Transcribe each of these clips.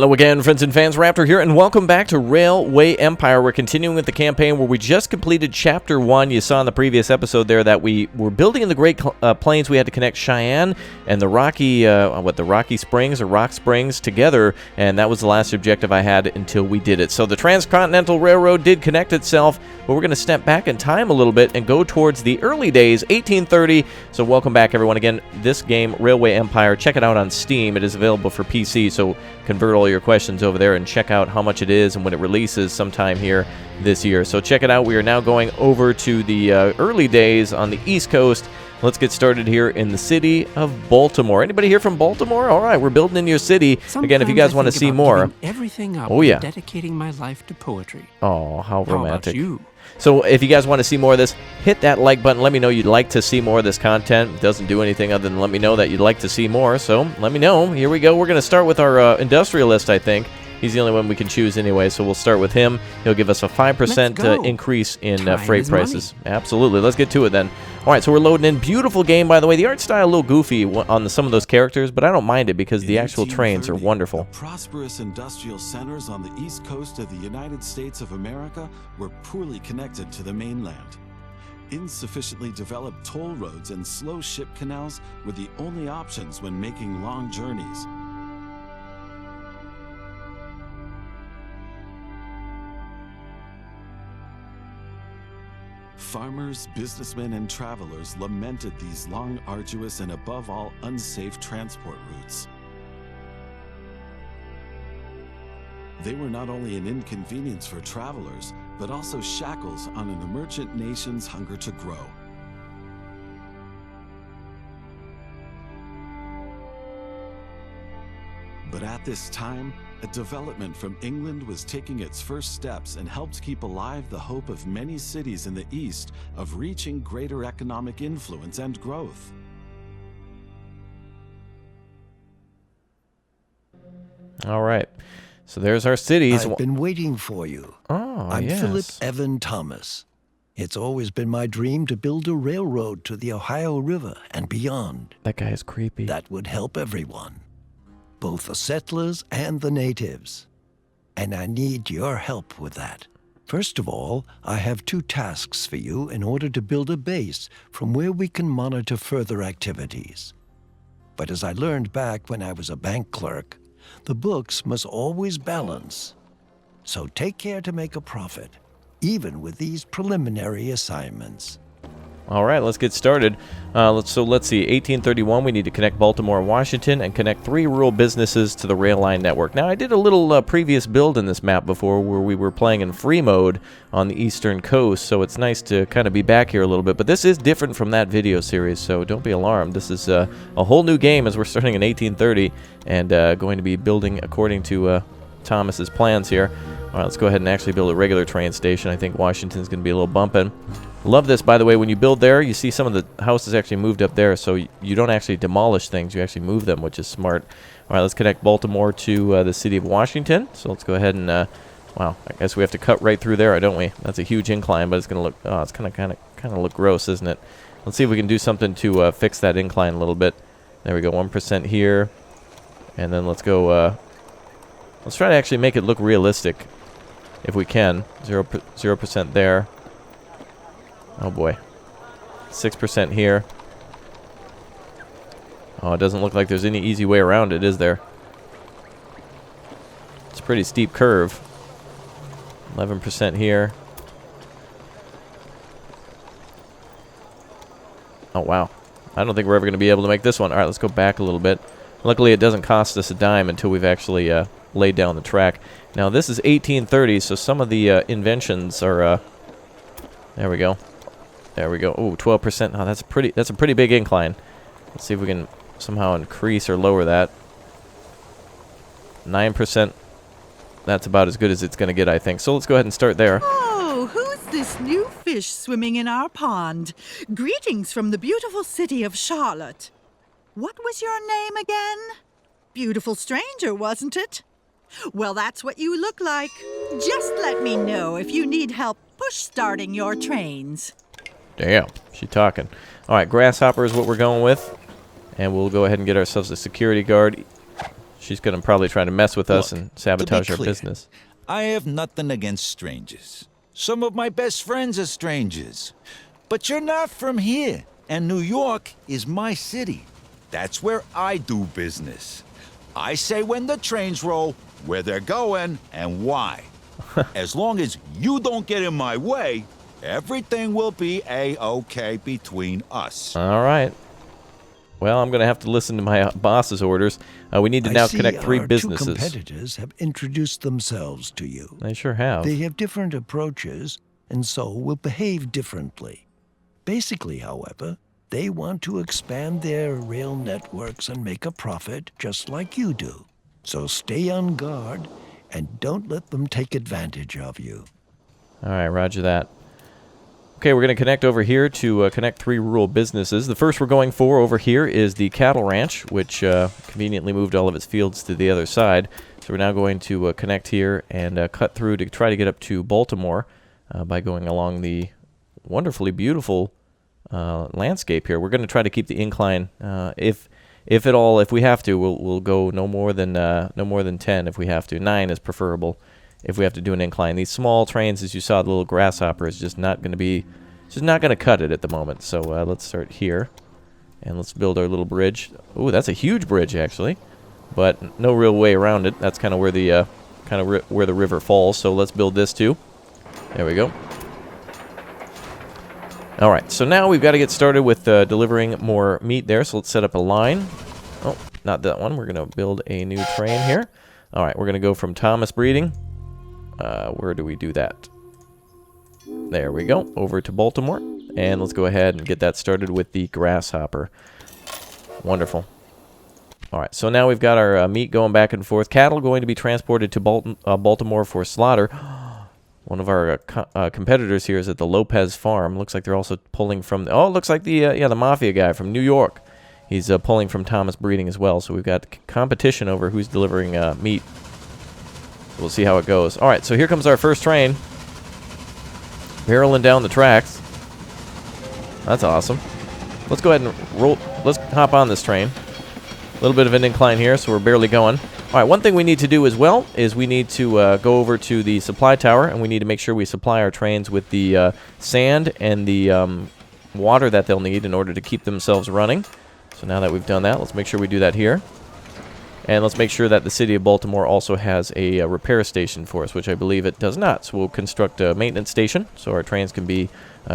Hello again, friends and fans. Raptor here, and welcome back to Railway Empire. We're continuing with the campaign where we just completed Chapter 1. You saw in the previous episode there that we were building in the Great Plains. We had to connect Cheyenne and the Rocky, the Rocky Springs or Rock Springs together, and that was the last objective I had until we did it. So the Transcontinental Railroad did connect itself, but we're going to step back in time a little bit and go towards the early days, 1830. So welcome back, everyone. Again, this game, Railway Empire, check it out on Steam. It is available for PC, so convert all your questions over there and check out how much it is and when it releases sometime here this year. So check it out. We are now going over to the early days on the East Coast. Let's get started here in the city of Baltimore. Anybody here from Baltimore? All right, we're building in your city. Sometimes again, if you guys want to see more, everything up, oh yeah, dedicating my life to poetry. Oh, how romantic! How about you? So if you guys want to see more of this, hit that like button. Let me know you'd like to see more of this content. It doesn't do anything other than let me know that you'd like to see more. So let me know. Here we go. We're going to start with our industrialist, I think. He's the only one we can choose anyway, so we'll start with him. He'll give us a 5% increase in freight prices. Money. Absolutely. Let's get to it then. All right, so we're loading in. Beautiful game, by the way. The art style a little goofy on some of those characters, but I don't mind it because the actual trains are wonderful. The prosperous industrial centers on the east coast of the United States of America were poorly connected to the mainland. Insufficiently developed toll roads and slow ship canals were the only options when making long journeys. Farmers, businessmen, and travelers lamented these long, arduous, and above all, unsafe transport routes. They were not only an inconvenience for travelers, but also shackles on an emergent nation's hunger to grow. But at this time, a development from England was taking its first steps and helped keep alive the hope of many cities in the East of reaching greater economic influence and growth. All right. So there's our cities. I've been waiting for you. Oh, I'm yes. Philip Evan Thomas. It's always been my dream to build a railroad to the Ohio River and beyond. That guy is creepy. That would help everyone, both the settlers and the natives. And I need your help with that. First of all, I have 2 tasks for you in order to build a base from where we can monitor further activities. But as I learned back when I was a bank clerk, the books must always balance. So take care to make a profit, even with these preliminary assignments. All right, let's get started. Let's see, 1831, we need to connect Baltimore and Washington and connect 3 rural businesses to the rail line network. Now, I did a little previous build in this map before where we were playing in free mode on the eastern coast, so it's nice to kind of be back here a little bit. But this is different from that video series, so don't be alarmed. This is a whole new game as we're starting in 1830 and going to be building according to Thomas's plans here. All right, let's go ahead and actually build a regular train station. I think Washington's going to be a little bumping. Love this, by the way. When you build there, you see some of the houses actually moved up there, so you don't actually demolish things. You actually move them, which is smart. All right, let's connect Baltimore to the city of Washington. So let's go ahead and, wow, I guess we have to cut right through there, don't we? That's a huge incline, but it's going to look, oh, it's kind of look gross, isn't it? Let's see if we can do something to fix that incline a little bit. There we go, 1% here. And then let's go, let's try to actually make it look realistic if we can. 0% there. Oh boy. 6% here. Oh, it doesn't look like there's any easy way around it, is there? It's a pretty steep curve. 11% here. Oh, wow. I don't think we're ever going to be able to make this one. All right, let's go back a little bit. Luckily, it doesn't cost us a dime until we've actually laid down the track. Now, this is 1830, so some of the inventions are... there we go. There we go. Ooh, 12%. Oh, that's a pretty big incline. Let's see if we can somehow increase or lower that. 9%. That's about as good as it's going to get, I think. So let's go ahead and start there. Oh, who's this new fish swimming in our pond? Greetings from the beautiful city of Charlotte. What was your name again? Beautiful stranger, wasn't it? Well, that's what you look like. Just let me know if you need help push-starting your trains. Damn, she talking. All right, grasshopper is what we're going with. And we'll go ahead and get ourselves a security guard. She's going to probably try to mess with us Look, and sabotage to our be clear, business. I have nothing against strangers. Some of my best friends are strangers. But you're not from here, and New York is my city. That's where I do business. I say when the trains roll, where they're going, and why. As long as you don't get in my way, everything will be A-okay between us. All right. Well, I'm going to have to listen to my boss's orders. We need to now connect 3 our businesses. two competitors have introduced themselves to you. They sure have. They have different approaches, and so will behave differently. Basically, however, they want to expand their rail networks and make a profit just like you do. So stay on guard and don't let them take advantage of you. All right, roger that. Okay, we're going to connect over here to connect 3 rural businesses. The first we're going for over here is the cattle ranch, which conveniently moved all of its fields to the other side. So we're now going to connect here and cut through to try to get up to Baltimore by going along the wonderfully beautiful landscape here. We're going to try to keep the incline. If we have to, we'll go no more than 10 if we have to. 9 is preferable if we have to do an incline. These small trains, as you saw, the little grasshopper is just not going to cut it at the moment. So let's start here, and let's build our little bridge. Ooh, that's a huge bridge actually, but no real way around it. That's kind of where the where the river falls. So let's build this too. There we go. All right, so now we've got to get started with delivering more meat there. So let's set up a line. Oh, not that one. We're going to build a new train here. All right, we're going to go from Thomas Breeding. Where do we do that? There we go, over to Baltimore. And let's go ahead and get that started with the grasshopper. Wonderful. All right, so now we've got our meat going back and forth. Cattle going to be transported to Baltimore for slaughter. One of our competitors here is at the Lopez Farm. Looks like they're also pulling from... Oh, it looks like the mafia guy from New York. He's pulling from Thomas Breeding as well. So we've got competition over who's delivering meat. We'll see how it goes. All right, so here comes our first train. Barreling down the tracks. That's awesome. Let's go ahead and roll. Let's hop on this train. A little bit of an incline here, so we're barely going. All right, one thing we need to do as well is we need to go over to the supply tower, and we need to make sure we supply our trains with the sand and the water that they'll need in order to keep themselves running. So now that we've done that, let's make sure we do that here. And let's make sure that the city of Baltimore also has a repair station for us, which I believe it does not. So we'll construct a maintenance station so our trains can be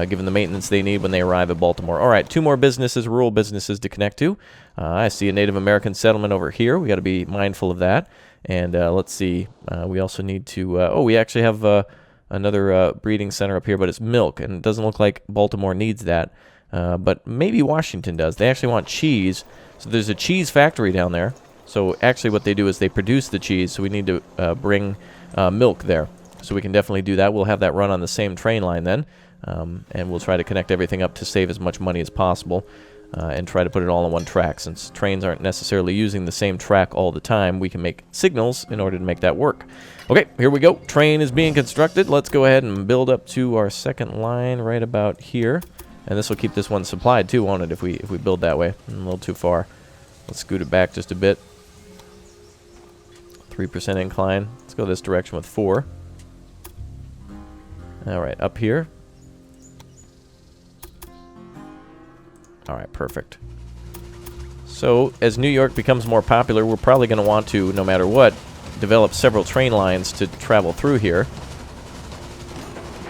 given the maintenance they need when they arrive at Baltimore. All right, 2 more businesses, rural businesses to connect to. I see a Native American settlement over here. We got to be mindful of that. And let's see, we also need to... we actually have another breeding center up here, but it's milk, and it doesn't look like Baltimore needs that. But maybe Washington does. They actually want cheese. So there's a cheese factory down there. So actually what they do is they produce the cheese, so we need to bring milk there. So we can definitely do that. We'll have that run on the same train line then, and we'll try to connect everything up to save as much money as possible and try to put it all on one track. Since trains aren't necessarily using the same track all the time, we can make signals in order to make that work. Okay, here we go. Train is being constructed. Let's go ahead and build up to our second line right about here. And this will keep this one supplied too, won't it, if we build that way? A little too far. Let's scoot it back just a bit. 3% incline. Let's go this direction with 4. All right, up here. All right, perfect. So as New York becomes more popular, we're probably going to want to, no matter what, develop several train lines to travel through here.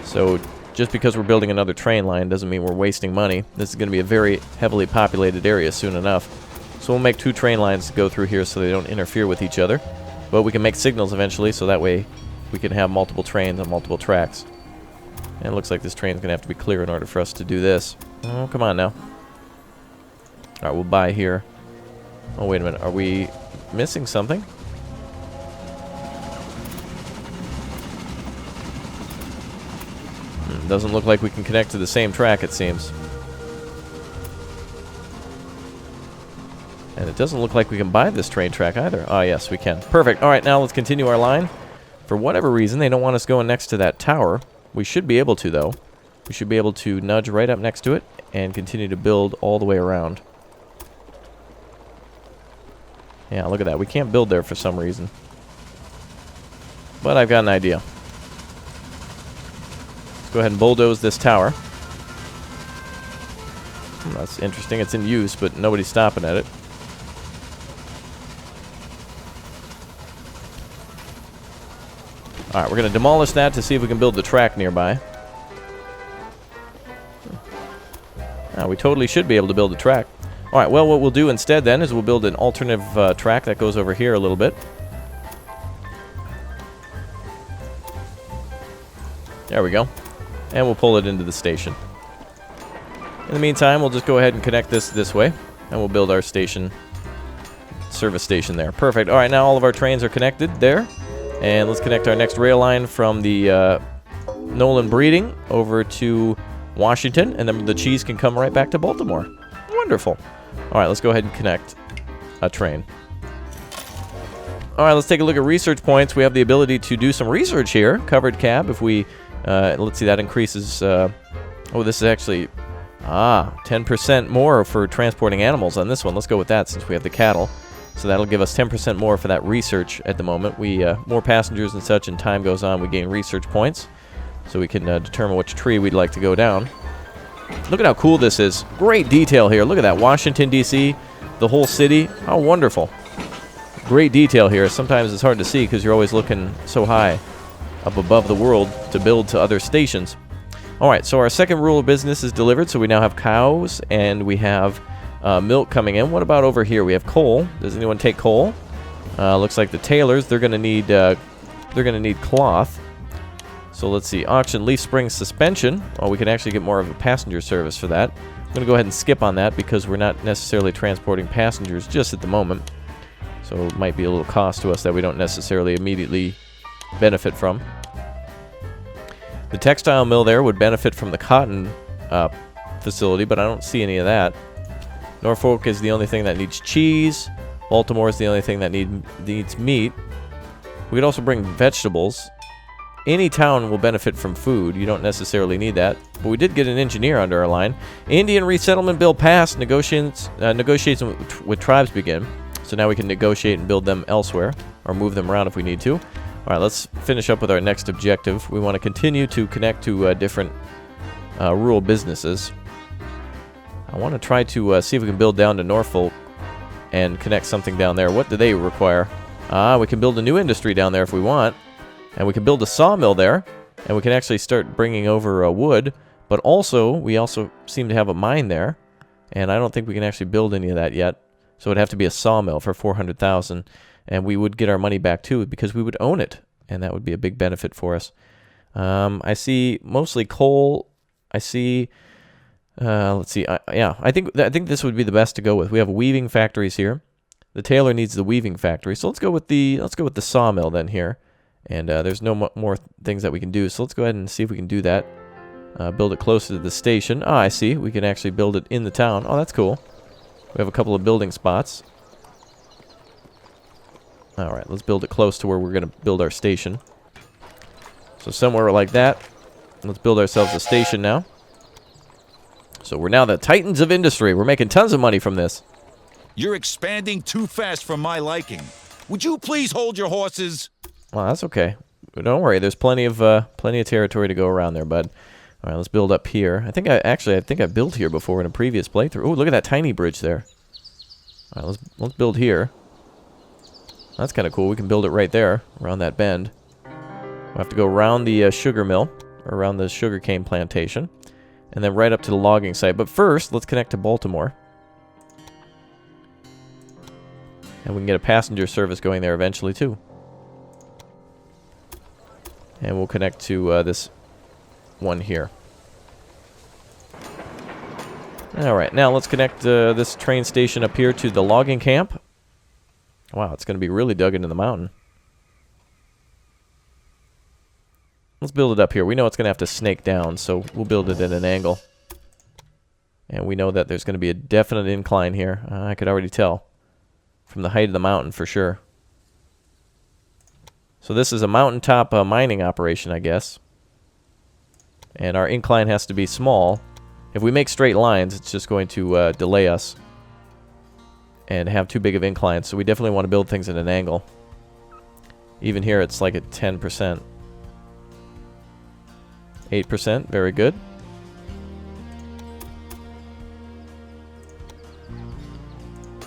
So just because we're building another train line doesn't mean we're wasting money. This is going to be a very heavily populated area soon enough. So we'll make 2 train lines to go through here so they don't interfere with each other. But we can make signals eventually, so that way we can have multiple trains on multiple tracks. And it looks like this train's going to have to be clear in order for us to do this. Oh, come on now. Alright, we'll buy here. Oh, wait a minute. Are we missing something? Doesn't look like we can connect to the same track, it seems. And it doesn't look like we can buy this train track either. Ah, yes, we can. Perfect. All right, now let's continue our line. For whatever reason, they don't want us going next to that tower. We should be able to, though. We should be able to nudge right up next to it and continue to build all the way around. Yeah, look at that. We can't build there for some reason. But I've got an idea. Let's go ahead and bulldoze this tower. That's interesting. It's in use, but nobody's stopping at it. Alright, we're going to demolish that to see if we can build the track nearby. We totally should be able to build a track. Alright, well, what we'll do instead then is we'll build an alternative track that goes over here a little bit. There we go. And we'll pull it into the station. In the meantime, we'll just go ahead and connect this way, and we'll build our station, service station there. Perfect. Alright, now all of our trains are connected there. And let's connect our next rail line from the Nolan Breeding over to Washington, and then the cheese can come right back to Baltimore. Wonderful. Alright, let's go ahead and connect a train. Alright, let's take a look at research points. We have the ability to do some research here. Covered cab, if we, let's see, that increases, oh, this is actually, 10% more for transporting animals on this one. Let's go with that since we have the cattle. So that'll give us 10% more for that research at the moment. We, more passengers and such, and time goes on, we gain research points. So we can determine which tree we'd like to go down. Look at how cool this is. Great detail here. Look at that. Washington, D.C., the whole city. How wonderful. Great detail here. Sometimes it's hard to see because you're always looking so high up above the world to build to other stations. Alright, so our second rule of business is delivered. So we now have cows and we have milk coming in. What about over here? We have coal. Does anyone take coal? Looks like the tailors, they're going to need cloth. So let's see, auction leaf spring suspension. Well, we can actually get more of a passenger service for that. I'm going to go ahead and skip on that because we're not necessarily transporting passengers just at the moment. So it might be a little cost to us that we don't necessarily immediately benefit from. The textile mill there would benefit from the cotton facility, but I don't see any of that. Norfolk is the only thing that needs cheese. Baltimore is the only thing that needs meat. We could also bring vegetables. Any town will benefit from food. You don't necessarily need that. But we did get an engineer under our line. Indian resettlement bill passed. Negotiations with tribes begin. So now we can negotiate and build them elsewhere, or move them around if we need to. All right, let's finish up with our next objective. We want to continue to connect to different rural businesses. I want to try to see if we can build down to Norfolk and connect something down there. What do they require? We can build a new industry down there if we want. And we can build a sawmill there, and we can actually start bringing over wood. But also, we also seem to have a mine there, and I don't think we can actually build any of that yet. So it'd have to be a sawmill for 400,000, and we would get our money back too because we would own it, and that would be a big benefit for us. I see mostly coal. I see. Let's see. Yeah, I think this would be the best to go with. We have weaving factories here. The tailor needs the weaving factory, so let's go with the sawmill then here. And there's no more things that we can do, so let's go ahead and see if we can do that. Build it closer to the station. I see. We can actually build it in the town. Oh, that's cool. We have a couple of building spots. Alright, let's build it close to where we're going to build our station. So somewhere like that. Let's build ourselves a station now. So we're now the titans of industry. We're making tons of money from this. You're expanding too fast for my liking. Would you please hold your horses? Well, that's okay. But don't worry, there's plenty of territory to go around there, bud. All right, let's build up here. I think I built here before in a previous playthrough. Oh, look at that tiny bridge there. All right, let's build here. That's kind of cool. We can build it right there, around that bend. We'll have to go around the sugar mill, or around the sugarcane plantation, and then right up to the logging site. But first, let's connect to Baltimore. And we can get a passenger service going there eventually, too. And we'll connect to this one here. Alright, now let's connect this train station up here to the logging camp. Wow, it's going to be really dug into the mountain. Let's build it up here. We know it's going to have to snake down, so we'll build it at an angle. And we know that there's going to be a definite incline here. I could already tell from the height of the mountain for sure. So this is a mountaintop mining operation, I guess. And our incline has to be small. If we make straight lines, it's just going to delay us. and have too big of inclines, so we definitely want to build things at an angle. Even here it's like at 10%. 8%, very good.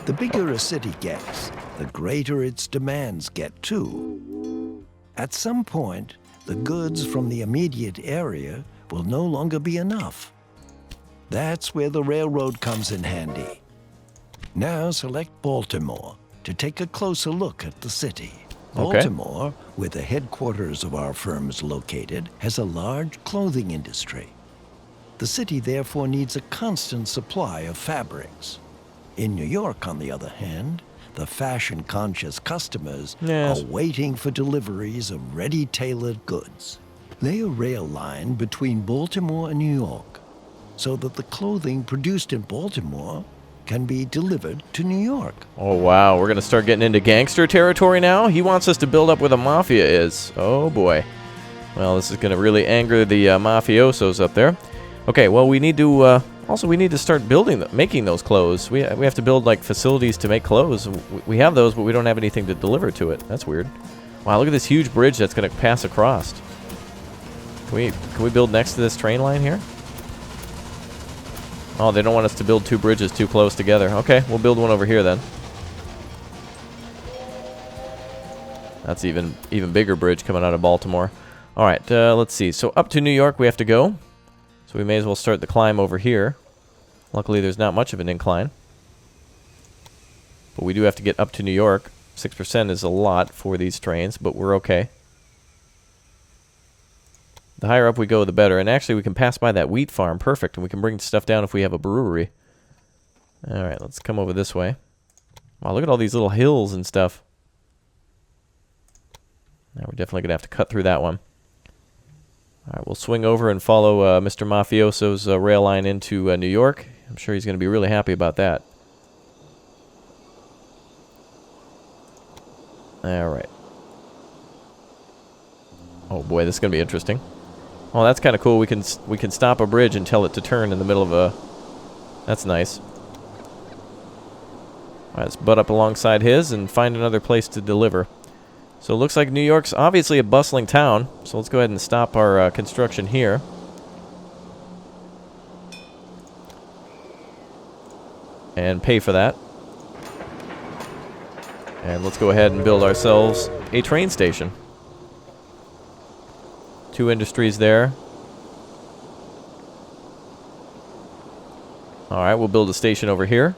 The bigger a city gets, the greater its demands get too. At some point, the goods from the immediate area will no longer be enough. That's where the railroad comes in handy. Now select Baltimore to take a closer look at the city. Okay. Baltimore, where the headquarters of our firm is located, has a large clothing industry. The city therefore needs a constant supply of fabrics. In New York, on the other hand, the fashion-conscious customers Yes. are waiting for deliveries of ready-tailored goods. Lay a rail line between Baltimore and New York so that the clothing produced in Baltimore can be delivered to New York. Oh, wow. We're going to start getting into gangster territory now? He wants us to build up where the mafia is. Oh, boy. Well, this is going to really anger the mafiosos up there. Okay, well, we need to... Also, we need to start making those clothes. We have to build, like, facilities to make clothes. We have those, but we don't have anything to deliver to it. That's weird. Wow, look at this huge bridge that's going to pass across. Can we build next to this train line here? Oh, they don't want us to build two bridges too close together. Okay, we'll build one over here then. That's even bigger bridge coming out of Baltimore. All right, let's see. So up to New York we have to go. So we may as well start the climb over here. Luckily, there's not much of an incline. But we do have to get up to New York. 6% is a lot for these trains, but we're okay. The higher up we go, the better. And actually, we can pass by that wheat farm. Perfect. And we can bring stuff down if we have a brewery. All right, let's come over this way. Wow, look at all these little hills and stuff. Now we're definitely going to have to cut through that one. All right, we'll swing over and follow Mr. Mafioso's rail line into New York. I'm sure he's going to be really happy about that. All right. Oh boy, this is going to be interesting. Oh, that's kind of cool. We can stop a bridge and tell it to turn in the middle of a... That's nice. All right, let's butt up alongside his and find another place to deliver. So it looks like New York's obviously a bustling town. So let's go ahead and stop our construction here. And pay for that. And let's go ahead and build ourselves a train station. 2 industries there. Alright, we'll build a station over here.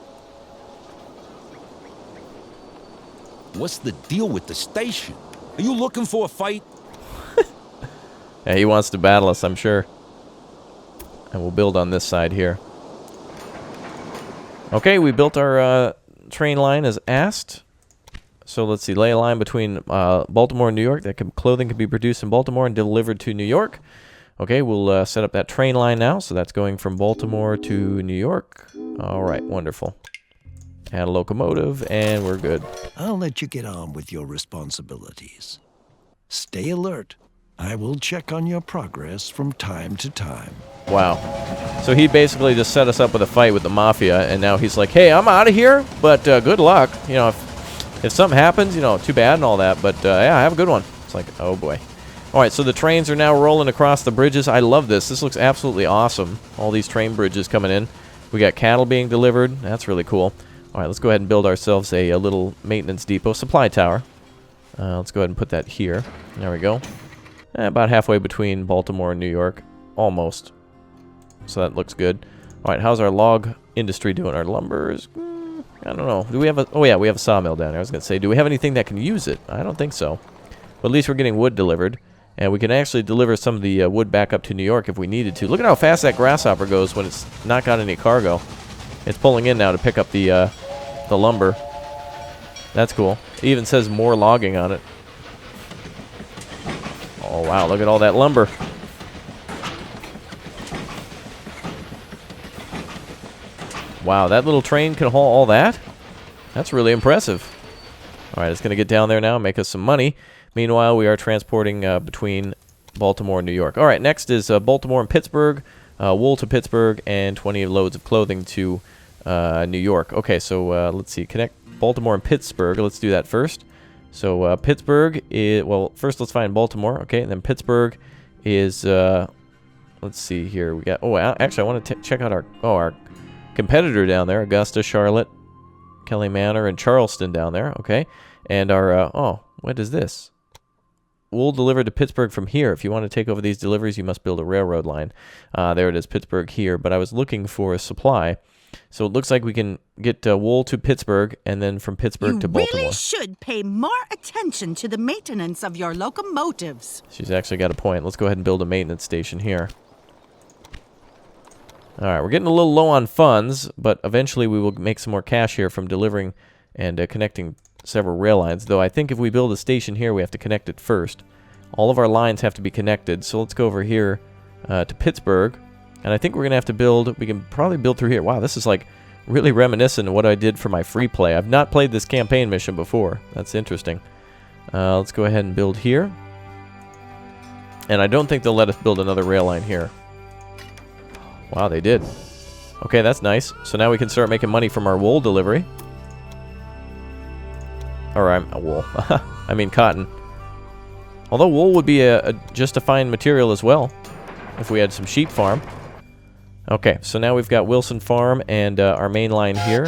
What's the deal with the station? Are you looking for a fight? Yeah, he wants to battle us, I'm sure. And we'll build on this side here. Okay, we built our train line as asked. So let's see, lay a line between Baltimore and New York. Clothing can be produced in Baltimore and delivered to New York. Okay, we'll set up that train line now. So that's going from Baltimore to New York. All right, wonderful. Add a locomotive, and we're good. I'll let you get on with your responsibilities. Stay alert. I will check on your progress from time to time. Wow. So he basically just set us up with a fight with the mafia, and now he's like, hey, I'm out of here, but good luck. You know, if something happens, you know, too bad and all that, but yeah, have a good one. It's like, oh boy. All right, so the trains are now rolling across the bridges. I love this. This looks absolutely awesome. All these train bridges coming in. We got cattle being delivered. That's really cool. All right, let's go ahead and build ourselves a little maintenance depot, supply tower. Let's go ahead and put that here. There we go. About halfway between Baltimore and New York. Almost. So that looks good. All right, how's our log industry doing? Our lumber is... I don't know. Do we have a... Oh, yeah, we have a sawmill down there. I was going to say, do we have anything that can use it? I don't think so. But at least we're getting wood delivered. And we can actually deliver some of the wood back up to New York if we needed to. Look at how fast that grasshopper goes when it's not got any cargo. It's pulling in now to pick up the lumber. That's cool. It even says more logging on it. Oh, wow. Look at all that lumber. Wow, that little train can haul all that? That's really impressive. All right, it's going to get down there now and make us some money. Meanwhile, we are transporting between Baltimore and New York. All right, next is Baltimore and Pittsburgh, wool to Pittsburgh, and 20 loads of clothing to New York. Okay, so let's see. Connect Baltimore and Pittsburgh. Let's do that first. So Pittsburgh is, well, first let's find Baltimore. Okay, and then Pittsburgh is, let's see here. We got, oh, actually I want to check out our competitor down there. Augusta, Charlotte, Kelly Manor, and Charleston down there. Okay, and our, oh, what is this? Wool delivered to Pittsburgh from here. If you want to take over these deliveries, you must build a railroad line. There it is, Pittsburgh here. But I was looking for a supply. So it looks like we can get wool to Pittsburgh and then from Pittsburgh to Baltimore. You really should pay more attention to the maintenance of your locomotives. She's actually got a point. Let's go ahead and build a maintenance station here. All right, we're getting a little low on funds, but eventually we will make some more cash here from delivering and connecting several rail lines, though I think if we build a station here, we have to connect it first. All of our lines have to be connected, so let's go over here to Pittsburgh, and I think we're going to have to build, we can probably build through here. Wow, this is like really reminiscent of what I did for my free play. I've not played this campaign mission before. That's interesting. Let's go ahead and build here. And I don't think they'll let us build another rail line here. Wow, they did. Okay, that's nice. So now we can start making money from our wool delivery. Or wool. I mean cotton. Although wool would be just a fine material as well, if we had some sheep farm. Okay, so now we've got Wilson Farm and our main line here.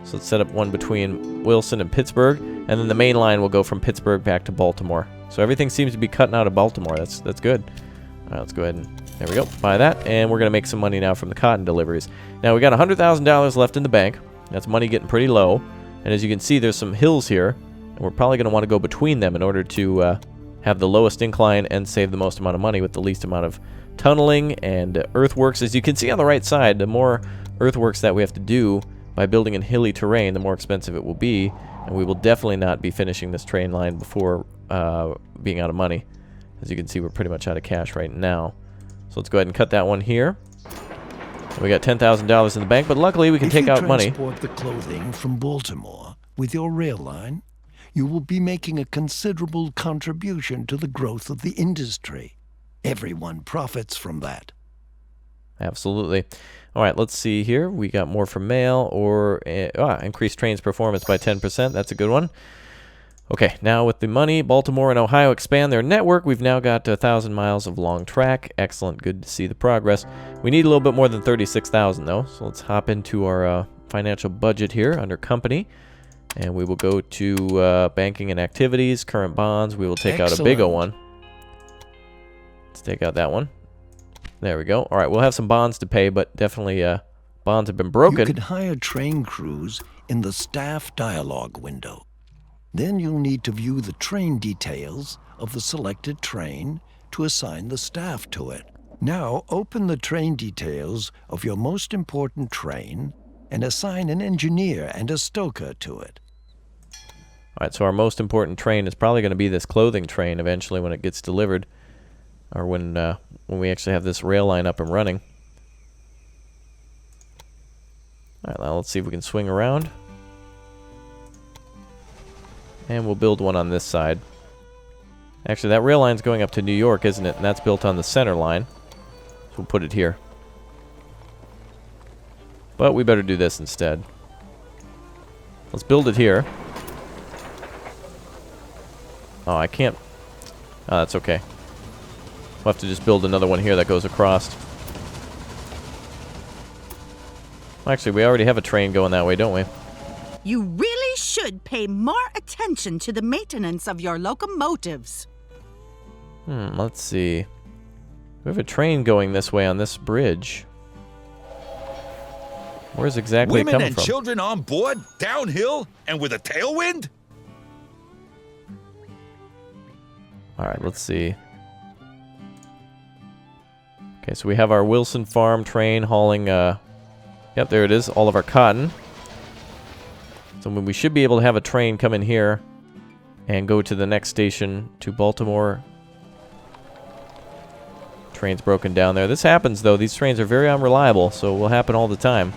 So let's set up one between Wilson and Pittsburgh, and then the main line will go from Pittsburgh back to Baltimore. So everything seems to be cutting out of Baltimore. That's good. All right, let's go ahead and there we go. Buy that, and we're gonna make some money now from the cotton deliveries. Now we got $100,000 left in the bank. That's money getting pretty low. And as you can see, there's some hills here, and we're probably going to want to go between them in order to have the lowest incline and save the most amount of money with the least amount of tunneling and earthworks. As you can see on the right side, the more earthworks that we have to do by building in hilly terrain, the more expensive it will be, and we will definitely not be finishing this train line before being out of money. As you can see, we're pretty much out of cash right now. So let's go ahead and cut that one here. We got $10,000 in the bank, but luckily we can take out money. If you transport the clothing from Baltimore with your rail line, you will be making a considerable contribution to the growth of the industry. Everyone profits from that. Absolutely. All right, let's see here. We got more from mail or increase trains performance by 10%. That's a good one. Okay, now with the money, Baltimore and Ohio expand their network. We've now got 1,000 miles of long track. Excellent. Good to see the progress. We need a little bit more than 36,000 though. So let's hop into our financial budget here under company. And we will go to banking and activities, current bonds. We will take out a big one. Let's take out that one. There we go. All right, we'll have some bonds to pay, but definitely bonds have been broken. You could hire train crews in the staff dialogue window. Then you'll need to view the train details of the selected train to assign the staff to it. Now, open the train details of your most important train and assign an engineer and a stoker to it. All right, so our most important train is probably going to be this clothing train eventually when it gets delivered, or when we actually have this rail line up and running. All right, now let's see if we can swing around. And we'll build one on this side. Actually, that rail line's going up to New York, isn't it? And that's built on the center line. So we'll put it here. But we better do this instead. Let's build it here. Oh, I can't. Oh, that's okay. We'll have to just build another one here that goes across. Well, actually, we already have a train going that way, don't we? You really should pay more attention to the maintenance of your locomotives. Let's see. We have a train going this way on this bridge. Where's exactly it coming from? Women and children on board, downhill, and with a tailwind? All right, let's see. Okay, so we have our Wilson Farm train hauling, yep, there it is, all of our cotton. So we should be able to have a train come in here and go to the next station to Baltimore. Train's broken down there. This happens, though. These trains are very unreliable, so it will happen all the time.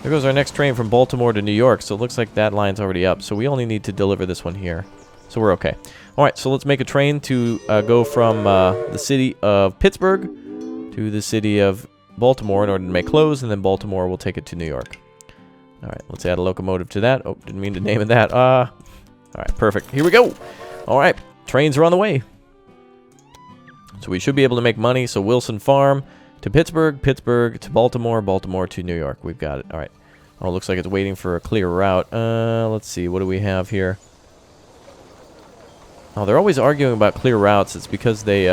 There goes our next train from Baltimore to New York, so it looks like that line's already up. So we only need to deliver this one here. So we're okay. All right, so let's make a train to go from the city of Pittsburgh to the city of Baltimore in order to make clothes, and then Baltimore will take it to New York. All right, let's add a locomotive to that. Oh, didn't mean to name it that. All right, perfect. Here we go. All right, trains are on the way. So we should be able to make money. So Wilson Farm to Pittsburgh, Pittsburgh to Baltimore, Baltimore to New York. We've got it. All right. Oh, it looks like it's waiting for a clear route. Let's see. What do we have here? Oh, they're always arguing about clear routes. It's because they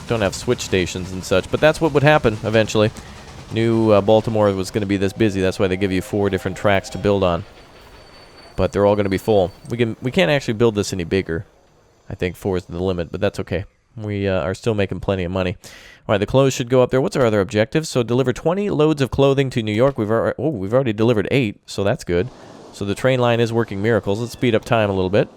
don't have switch stations and such. But that's what would happen eventually. New Baltimore was going to be this busy. That's why they give you 4 different tracks to build on. But they're all going to be full. We can't actually build this any bigger. I think 4 is the limit, but that's okay. We are still making plenty of money. All right, the clothes should go up there. What's our other objectives? So deliver 20 loads of clothing to New York. We've already delivered 8, so that's good. So the train line is working miracles. Let's speed up time a little bit.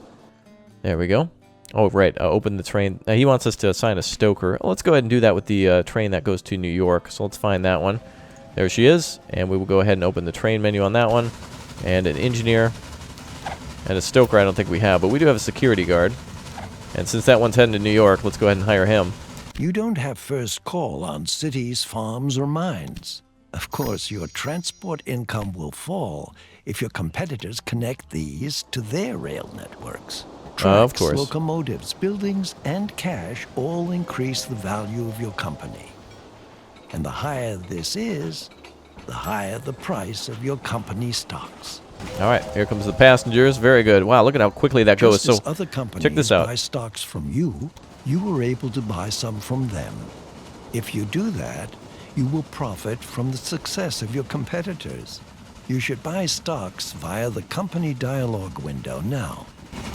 There we go. Oh, right. Open the train. He wants us to assign a stoker. Oh, let's go ahead and do that with the train that goes to New York. So let's find that one. There she is. And we will go ahead and open the train menu on that one. And an engineer. And a stoker I don't think we have, but we do have a security guard. And since that one's heading to New York, let's go ahead and hire him. You don't have first call on cities, farms, or mines. Of course, your transport income will fall if your competitors connect these to their rail networks. Of Tracks, course. locomotives, buildings, and cash all increase the value of your company. And the higher this is, the higher the price of your company stocks. All right, here comes the passengers. Very good. Wow, look at how quickly that goes. Just So as other companies check this out. buy stocks from you, you were able to buy some from them. If you do that, you will profit from the success of your competitors. You should buy stocks via the company dialogue window now.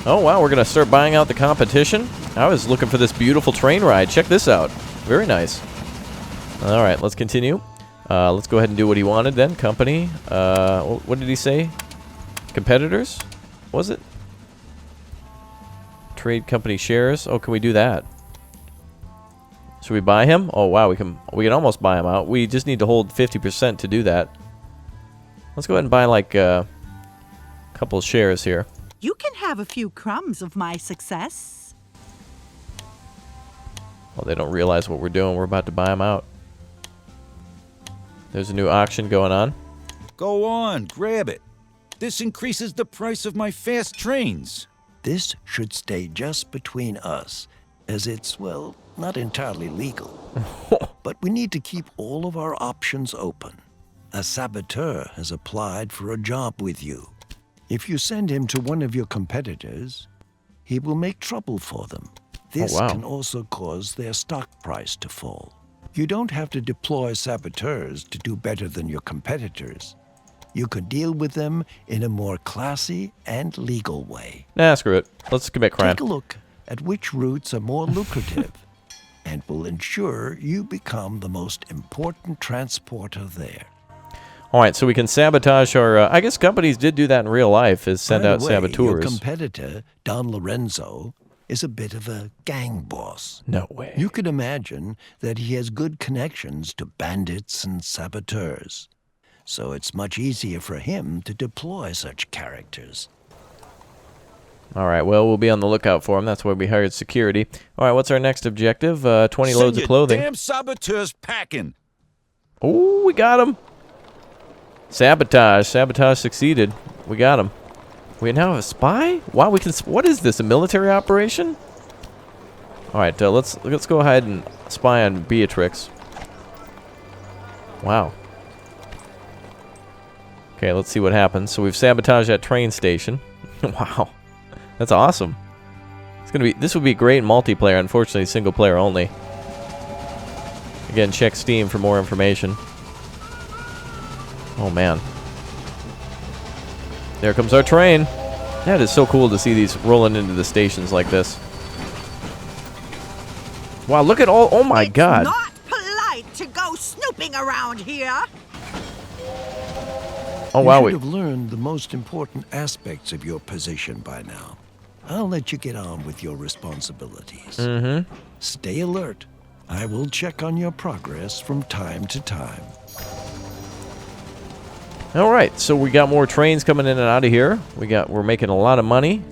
Oh, wow, we're going to start buying out the competition? I was looking for this beautiful train ride. Check this out. Very nice. All right, let's continue. Let's go ahead and do what he wanted then. Company. What did he say? Competitors? Was it? Trade company shares. Oh, can we do that? Should we buy him? Oh, wow, we can almost buy him out. We just need to hold 50% to do that. Let's go ahead and buy like a couple of shares here. You can have a few crumbs of my success. Well, they don't realize what we're doing. We're about to buy him out. There's a new auction going on. Go on, grab it. This increases the price of my fast trains. This should stay just between us, as it's, well, not entirely legal. But we need to keep all of our options open. A saboteur has applied for a job with you. If you send him to one of your competitors, he will make trouble for them. This wow. can also cause their stock price to fall. You don't have to deploy saboteurs to do better than your competitors. You could deal with them in a more classy and legal way. Nah, screw it. Let's commit crime. Take a look at which routes are more lucrative and will ensure you become the most important transporter there. All right, so we can sabotage our... I guess companies did do that in real life, is send By the out way, saboteurs. Your competitor, Don Lorenzo, is a bit of a gang boss. No way. You could imagine that he has good connections to bandits and saboteurs. So it's much easier for him to deploy such characters. All right, well, we'll be on the lookout for him. That's why we hired security. All right, what's our next objective? 20 Send loads of your clothing. damn saboteurs packing. Oh, we got him. Sabotage. Sabotage succeeded. We got him. We now have a spy? Wow, we can... What is this, a military operation? All right, let's go ahead and spy on Beatrix. Wow. Okay, let's see what happens. So we've sabotaged that train station. Wow. That's awesome. It's gonna be... This would be great in multiplayer. Unfortunately, single player only. Again, check Steam for more information. Oh, man. There comes our train. That is so cool to see these rolling into the stations like this. Wow, look at all... Oh, my God. It's not polite to go snooping around here. Oh, wow. You should have learned the most important aspects of your position by now. I'll let you get on with your responsibilities. Mm-hmm. Stay alert. I will check on your progress from time to time. All right, so we got more trains coming in and out of here. We're making a lot of money.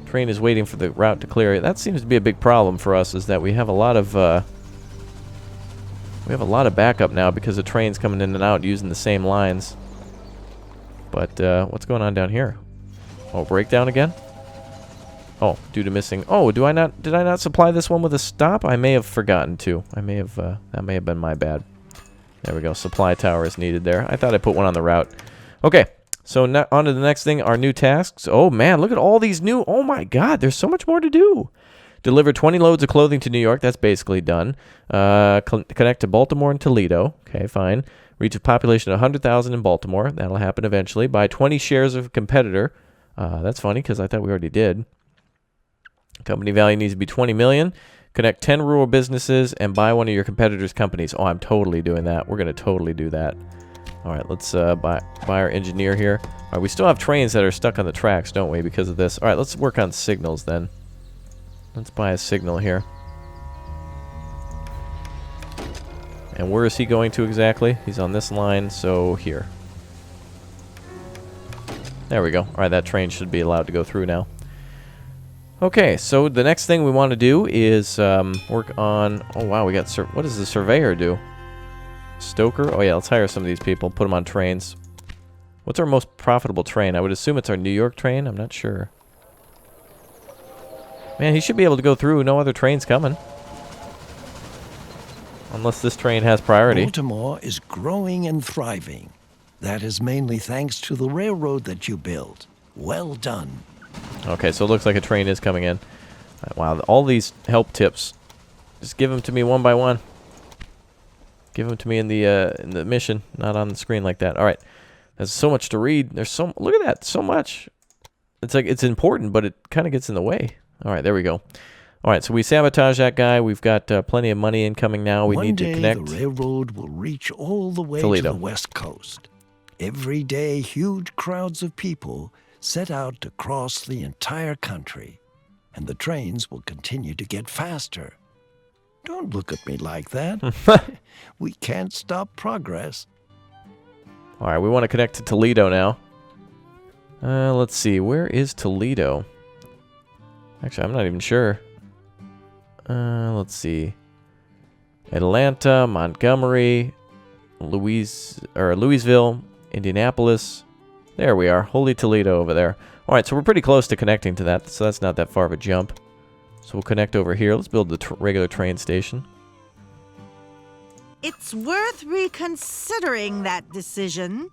Train is waiting for the route to clear. That seems to be a big problem for us, is that we have a lot of We have a lot of backup now because the train's coming in and out using the same lines. But what's going on down here? Oh, breakdown again? Oh, due to missing. Oh, did I not supply this one with a stop? I may have forgotten to. I may have that may have been my bad. There we go. Supply tower is needed there. I thought I put one on the route. Okay. So on to the next thing, our new tasks. Oh man, look at all these new. Oh my god, there's so much more to do. Deliver 20 loads of clothing to New York. That's basically done. Connect to Baltimore and Toledo. Okay, fine. Reach a population of 100,000 in Baltimore. That'll happen eventually. Buy 20 shares of a competitor. That's funny because I thought we already did. Company value needs to be 20 million. Connect 10 rural businesses and buy one of your competitors' companies. Oh, I'm totally doing that. We're going to totally do that. All right, let's buy our engineer here. All right, we still have trains that are stuck on the tracks, don't we, because of this? All right, let's work on signals then. Let's buy a signal here. And where is he going to exactly? He's on this line, so here. There we go. All right, that train should be allowed to go through now. Okay, so the next thing we want to do is work on... Oh, wow, we got... What does the surveyor do? Stoker? Oh, yeah, let's hire some of these people. Put them on trains. What's our most profitable train? I would assume it's our New York train. I'm not sure. Man, he should be able to go through. No other trains coming. Unless this train has priority. Baltimore is growing and thriving. That is mainly thanks to the railroad that you built. Well done. Okay, so it looks like a train is coming in. Wow, all these help tips. Just give them to me one by one. Give them to me in the mission, not on the screen like that. All right, there's so much to read. There's so look at that, so much. It's like it's important, but it kind of gets in the way. All right, there we go. All right, so we sabotage that guy. We've got plenty of money incoming now. We need to connect. One day the railroad will reach all the way Toledo. to the West Coast. Every day, huge crowds of people set out to cross the entire country, and the trains will continue to get faster. Don't look at me like that. We can't stop progress. All right, we want to connect to Toledo now. Let's see, where is Toledo? Actually, I'm not even sure. Let's see. Atlanta, Montgomery, Louisville, Indianapolis. There we are. Holy Toledo over there. All right, so we're pretty close to connecting to that, so that's not that far of a jump. So we'll connect over here. Let's build the regular train station. It's worth reconsidering that decision.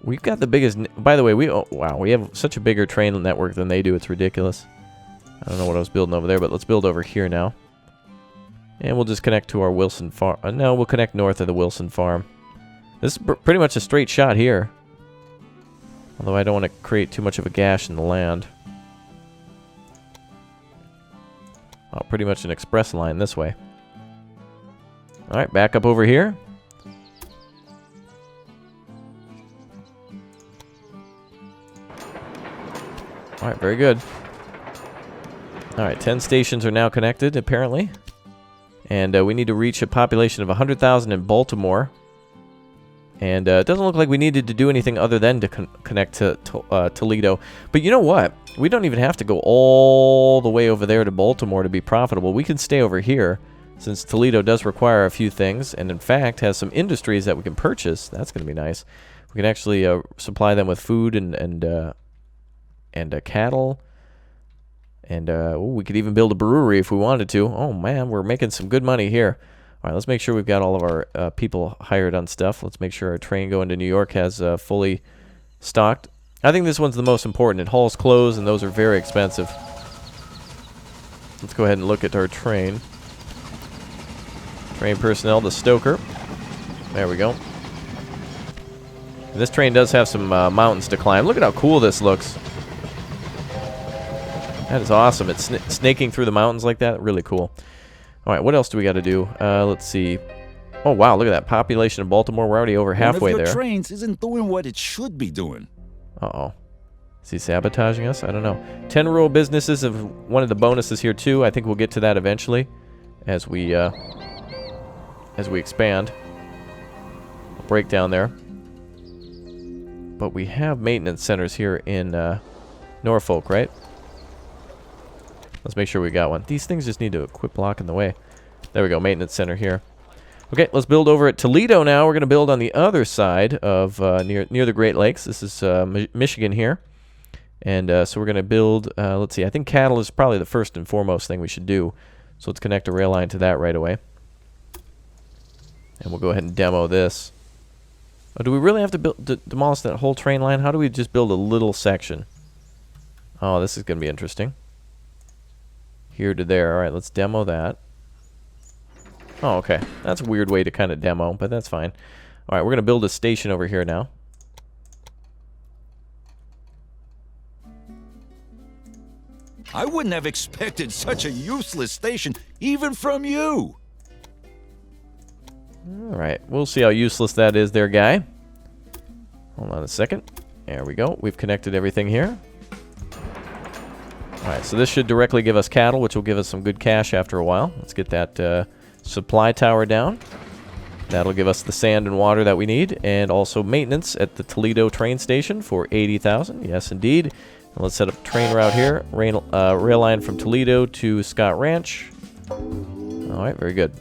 We've got the biggest... By the way, we have such a bigger train network than they do. It's ridiculous. I don't know what I was building over there, but let's build over here now. And we'll just connect to our Wilson farm. No, we'll connect north of the Wilson farm. This is pretty much a straight shot here. Although I don't want to create too much of a gash in the land. Oh, pretty much an express line this way. Alright, back up over here. Alright, very good. Alright, 10 stations are now connected, apparently. And we need to reach a population of 100,000 in Baltimore. And it doesn't look like we needed to do anything other than to connect to Toledo. But you know what? We don't even have to go all the way over there to Baltimore to be profitable. We can stay over here, since Toledo does require a few things, and in fact has some industries that we can purchase. That's going to be nice. We can actually supply them with food and cattle. And we could even build a brewery if we wanted to. Oh man, we're making some good money here. All right, let's make sure we've got all of our people hired on stuff. Let's make sure our train going to New York has fully stocked. I think this one's the most important. It hauls clothes, and those are very expensive. Let's go ahead and look at our train. Train personnel, the stoker. There we go. And this train does have some mountains to climb. Look at how cool this looks. That is awesome. It's snaking through the mountains like that. Really cool. All right, what else do we got to do? Let's see. Oh, wow, look at that population of Baltimore. We're already over halfway there. One of your trains isn't doing what it should be doing. Uh-oh. Is he sabotaging us? I don't know. 10 rural businesses of one of the bonuses here, too. I think we'll get to that eventually as we expand. Break down there. But we have maintenance centers here in Norfolk, right? Let's make sure we got one. These things just need to quit blocking the way. There we go, maintenance center here. Okay, let's build over at Toledo now. We're going to build on the other side of near the Great Lakes. This is Michigan here. And so we're going to build, let's see, I think cattle is probably the first and foremost thing we should do. So let's connect a rail line to that right away. And we'll go ahead and demo this. Oh, do we really have to demolish that whole train line? How do we just build a little section? Oh, this is going to be interesting. Here to there. All right, let's demo that. Oh, okay. That's a weird way to kind of demo, but that's fine. All right, we're going to build a station over here now. I wouldn't have expected such a useless station, even from you. All right, we'll see how useless that is there, guy. Hold on a second. There we go. We've connected everything here. All right, so this should directly give us cattle, which will give us some good cash after a while. Let's get that supply tower down. That'll give us the sand and water that we need, and also maintenance at the Toledo train station for $80,000. Yes, indeed. And let's set up a train route here. Rail line from Toledo to Scott Ranch. All right, very good.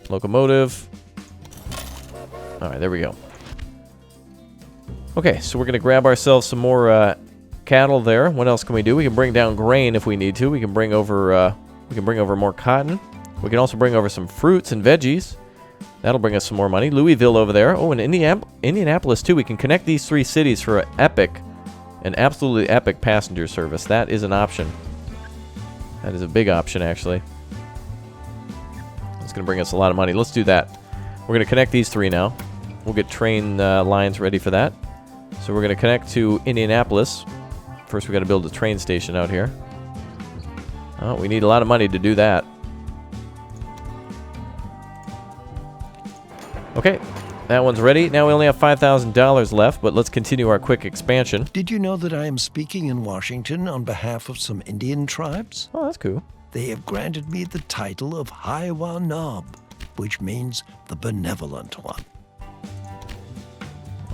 Locomotive. All right, there we go. Okay, so we're going to grab ourselves some more cattle there. What else can we do? We can bring down grain if we need to. We can bring over more cotton. We can also bring over some fruits and veggies. That'll bring us some more money. Louisville over there. Oh, and Indianapolis too. We can connect these three cities for an absolutely epic passenger service. That is an option. That is a big option, actually. It's going to bring us a lot of money. Let's do that. We're going to connect these three now. We'll get train lines ready for that. So we're going to connect to Indianapolis. First, we got to build a train station out here. Oh, we need a lot of money to do that. Okay, that one's ready. Now we only have $5,000 left, but let's continue our quick expansion. Did you know that I am speaking in Washington on behalf of some Indian tribes? Oh, that's cool. They have granted me the title of Hiwa Nob, which means the benevolent one.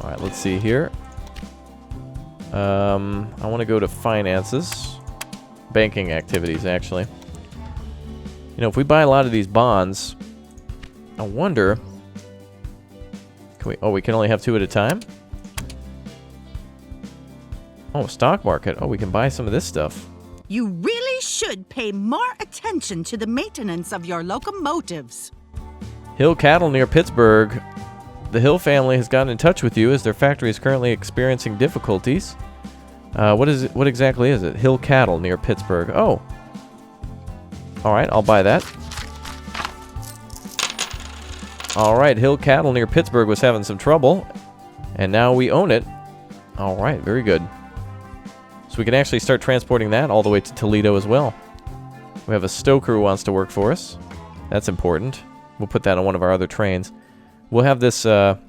All right, let's see here. I want to go to finances. Banking activities, actually. You know, if we buy a lot of these bonds, I wonder... we can only have 2 at a time? Oh, stock market. Oh, we can buy some of this stuff. You really should pay more attention to the maintenance of your locomotives. Hill Cattle near Pittsburgh. The Hill family has gotten in touch with you as their factory is currently experiencing difficulties. What is it? What exactly is it? Hill Cattle near Pittsburgh. Oh. All right, I'll buy that. All right, Hill Cattle near Pittsburgh was having some trouble, and now we own it. All right, very good. So we can actually start transporting that all the way to Toledo as well. We have a stoker who wants to work for us. That's important. We'll put that on one of our other trains. We'll have this, let's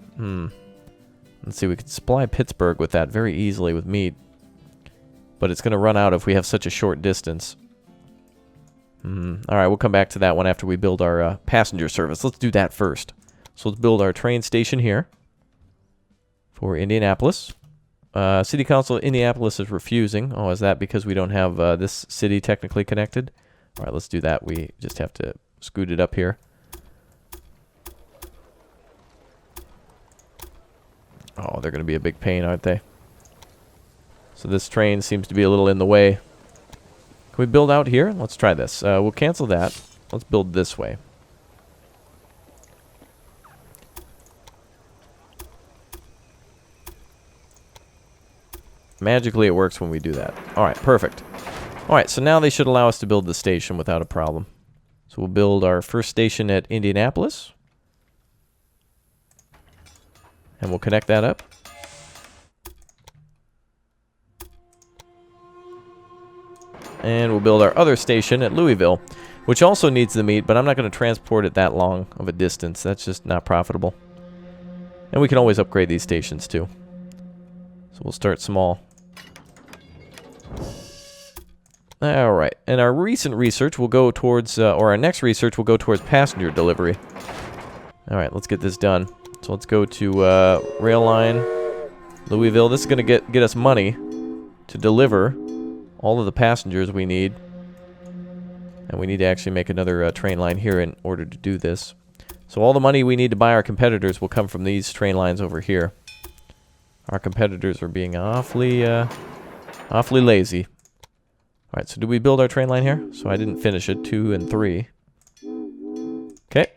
see, we could supply Pittsburgh with that very easily with meat. But it's going to run out if we have such a short distance. All right, we'll come back to that one after we build our passenger service. Let's do that first. So let's build our train station here for Indianapolis. City Council of Indianapolis is refusing. Oh, is that because we don't have this city technically connected? All right, let's do that. We just have to scoot it up here. Oh, they're going to be a big pain, aren't they? So this train seems to be a little in the way. Can we build out here? Let's try this. We'll cancel that. Let's build this way. Magically, it works when we do that. All right, perfect. All right, so now they should allow us to build the station without a problem. So we'll build our first station at Indianapolis. And we'll connect that up. And we'll build our other station at Louisville, which also needs the meat, but I'm not going to transport it that long of a distance. That's just not profitable. And we can always upgrade these stations too. So we'll start small. All right, and our recent research will go towards, or our next research will go towards passenger delivery. All right, let's get this done. So let's go to rail line, Louisville. This is going to get us money to deliver all of the passengers we need. And we need to actually make another train line here in order to do this. So all the money we need to buy our competitors will come from these train lines over here. Our competitors are being awfully lazy. Alright, so do we build our train line here? So I didn't finish it. 2 and 3. Okay.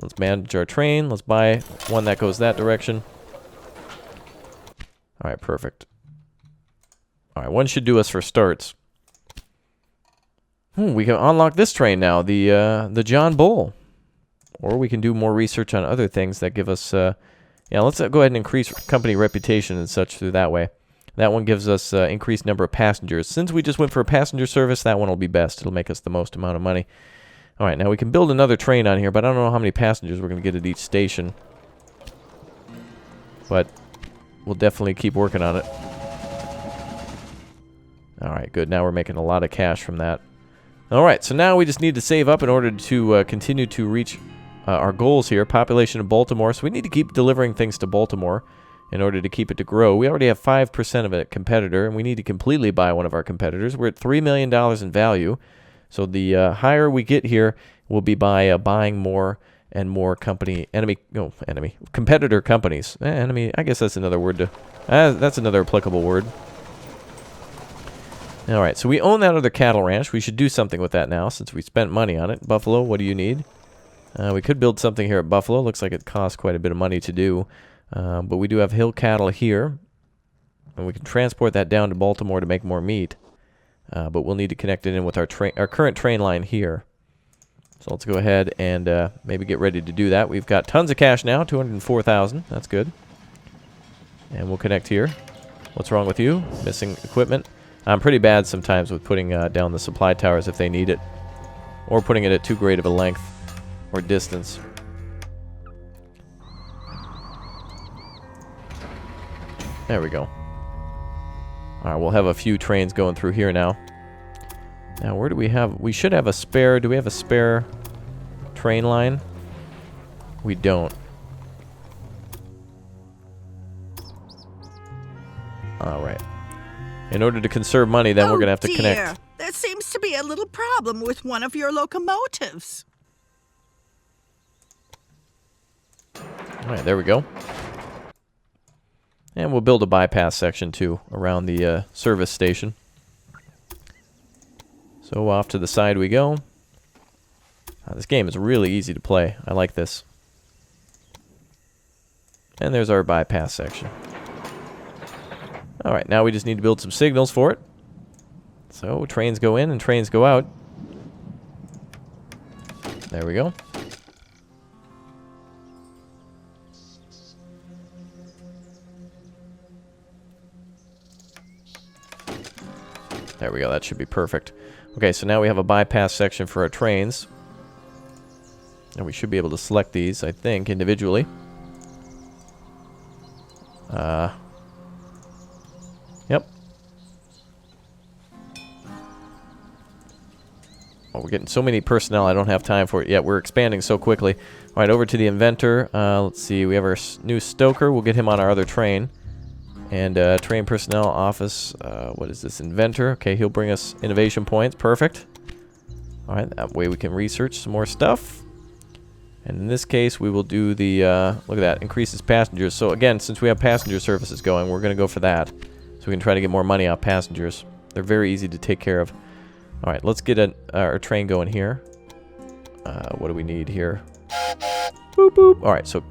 Let's manage our train. Let's buy one that goes that direction. Alright, perfect. Alright, one should do us for starts. We can unlock this train now, the John Bull. Or we can do more research on other things that give us... yeah, let's go ahead and increase company reputation and such through that way. That one gives us increased number of passengers. Since we just went for a passenger service, that one will be best. It'll make us the most amount of money. Alright, now we can build another train on here, but I don't know how many passengers we're going to get at each station. But we'll definitely keep working on it. Alright, good. Now we're making a lot of cash from that. Alright, so now we just need to save up in order to continue to reach our goals here. Population of Baltimore. So we need to keep delivering things to Baltimore in order to keep it to grow. We already have 5% of a competitor, and we need to completely buy one of our competitors. We're at $3 million in value. So the higher we get here will be by buying more and more competitor companies. Enemy, I guess that's another word to... that's another applicable word. Alright, so we own that other cattle ranch. We should do something with that now since we spent money on it. Buffalo, what do you need? We could build something here at Buffalo. Looks like it costs quite a bit of money to do. But we do have hill cattle here. And we can transport that down to Baltimore to make more meat. But we'll need to connect it in with our current train line here. So let's go ahead and maybe get ready to do that. We've got tons of cash now, 204,000. That's good. And we'll connect here. What's wrong with you? Missing equipment. I'm pretty bad sometimes with putting down the supply towers if they need it. Or putting it at too great of a length or distance. There we go. Alright, we'll have a few trains going through here now. Now, where do we have... We should have a spare... Do we have a spare train line? We don't. Alright. In order to conserve money, then we're going to have to connect. There seems to be a little problem with one of your locomotives. Alright, there we go. And we'll build a bypass section, too, around the service station. So off to the side we go. This game is really easy to play. I like this. And there's our bypass section. Alright, now we just need to build some signals for it. So, trains go in and trains go out. There we go. There we go, that should be perfect. Okay, so now we have a bypass section for our trains. And we should be able to select these, I think, individually. Yep. Oh, we're getting so many personnel, I don't have time for it yet. We're expanding so quickly. Alright, over to the inventor. Let's see, we have our new stoker. We'll get him on our other train. And train personnel office, what is this? Inventor. Okay, he'll bring us innovation points. Perfect. Alright, that way we can research some more stuff. And in this case, we will do the, look at that, increases passengers. So again, since we have passenger services going, we're going to go for that. So we can try to get more money off passengers. They're very easy to take care of. Alright, let's get our train going here. What do we need here? Boop, boop. Alright, so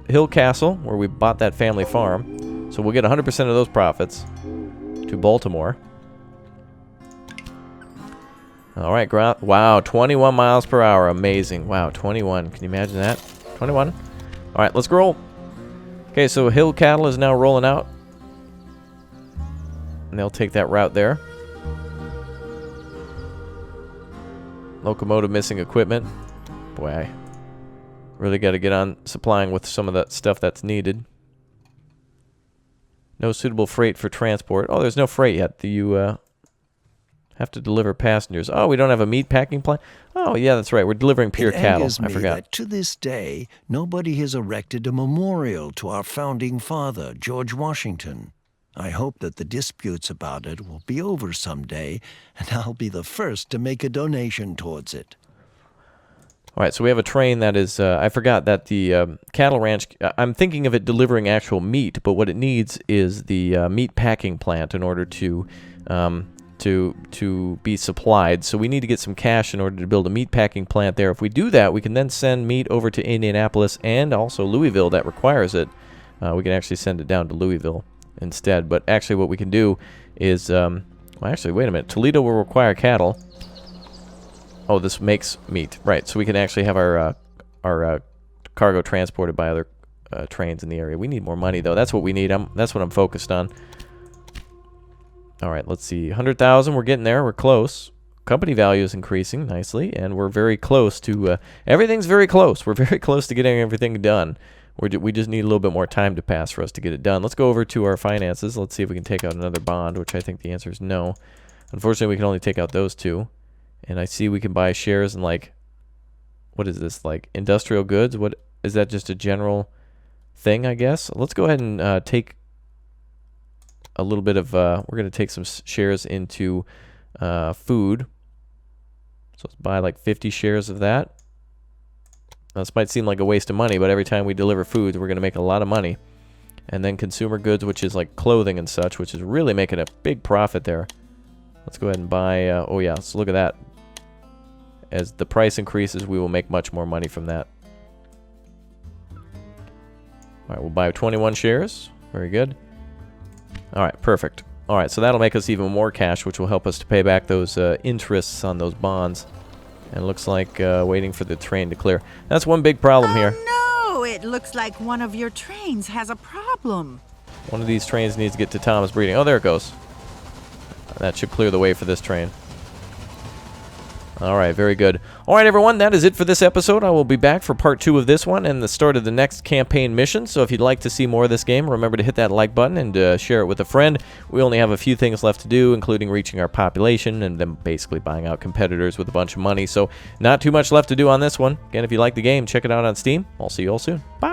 Hill Castle, where we bought that family farm. So we'll get 100% of those profits to Baltimore. Alright, wow, 21 miles per hour. Amazing. Wow, 21. Can you imagine that? 21. Alright, let's roll. Okay, so Hill Cattle is now rolling out. And they'll take that route there. Locomotive missing equipment. Boy, I really got to get on supplying with some of that stuff that's needed. No suitable freight for transport. Oh, there's no freight yet. Do you have to deliver passengers? Oh, we don't have a meat packing plant? Oh, yeah, that's right. We're delivering pure cattle. I forgot. That to this day, nobody has erected a memorial to our founding father, George Washington. I hope that the disputes about it will be over someday, and I'll be the first to make a donation towards it. All right, so we have a train that is, I forgot that the cattle ranch, I'm thinking of it delivering actual meat, but what it needs is the meat packing plant in order to be supplied. So we need to get some cash in order to build a meat packing plant there. If we do that, we can then send meat over to Indianapolis and also Louisville that requires it. We can actually send it down to Louisville instead. But actually what we can do is, well, actually, wait a minute. Toledo will require cattle. Oh, this makes meat. Right, so we can actually have our cargo transported by other trains in the area. We need more money, though. That's what we need. That's what I'm focused on. All right, let's see. 100,000, we're getting there. We're close. Company value is increasing nicely, and we're very close to... everything's very close. We're very close to getting everything done. We just need a little bit more time to pass for us to get it done. Let's go over to our finances. Let's see if we can take out another bond, which I think the answer is no. Unfortunately, we can only take out those two. And I see we can buy shares in, like, what is this, like industrial goods? What is that? Just a general thing, I guess. Let's go ahead and take a little bit of, we're going to take some shares into food. So let's buy like 50 shares of that. Now, this might seem like a waste of money, but every time we deliver food, we're going to make a lot of money. And then consumer goods, which is like clothing and such, which is really making a big profit there. Let's go ahead and buy, oh yeah, so look at that. As the price increases, we will make much more money from that. All right, we'll buy 21 shares. Very good. All right, perfect. All right, so that'll make us even more cash, which will help us to pay back those interests on those bonds. And it looks like waiting for the train to clear. That's one big problem here. Oh, no! It looks like one of your trains has a problem. One of these trains needs to get to Thomas Breeding. Oh, there it goes. That should clear the way for this train. All right, very good. All right, everyone, that is it for this episode. I will be back for part 2 of this one and the start of the next campaign mission. So if you'd like to see more of this game, remember to hit that like button and share it with a friend. We only have a few things left to do, including reaching our population and then basically buying out competitors with a bunch of money. So not too much left to do on this one. Again, if you like the game, check it out on Steam. I'll see you all soon. Bye.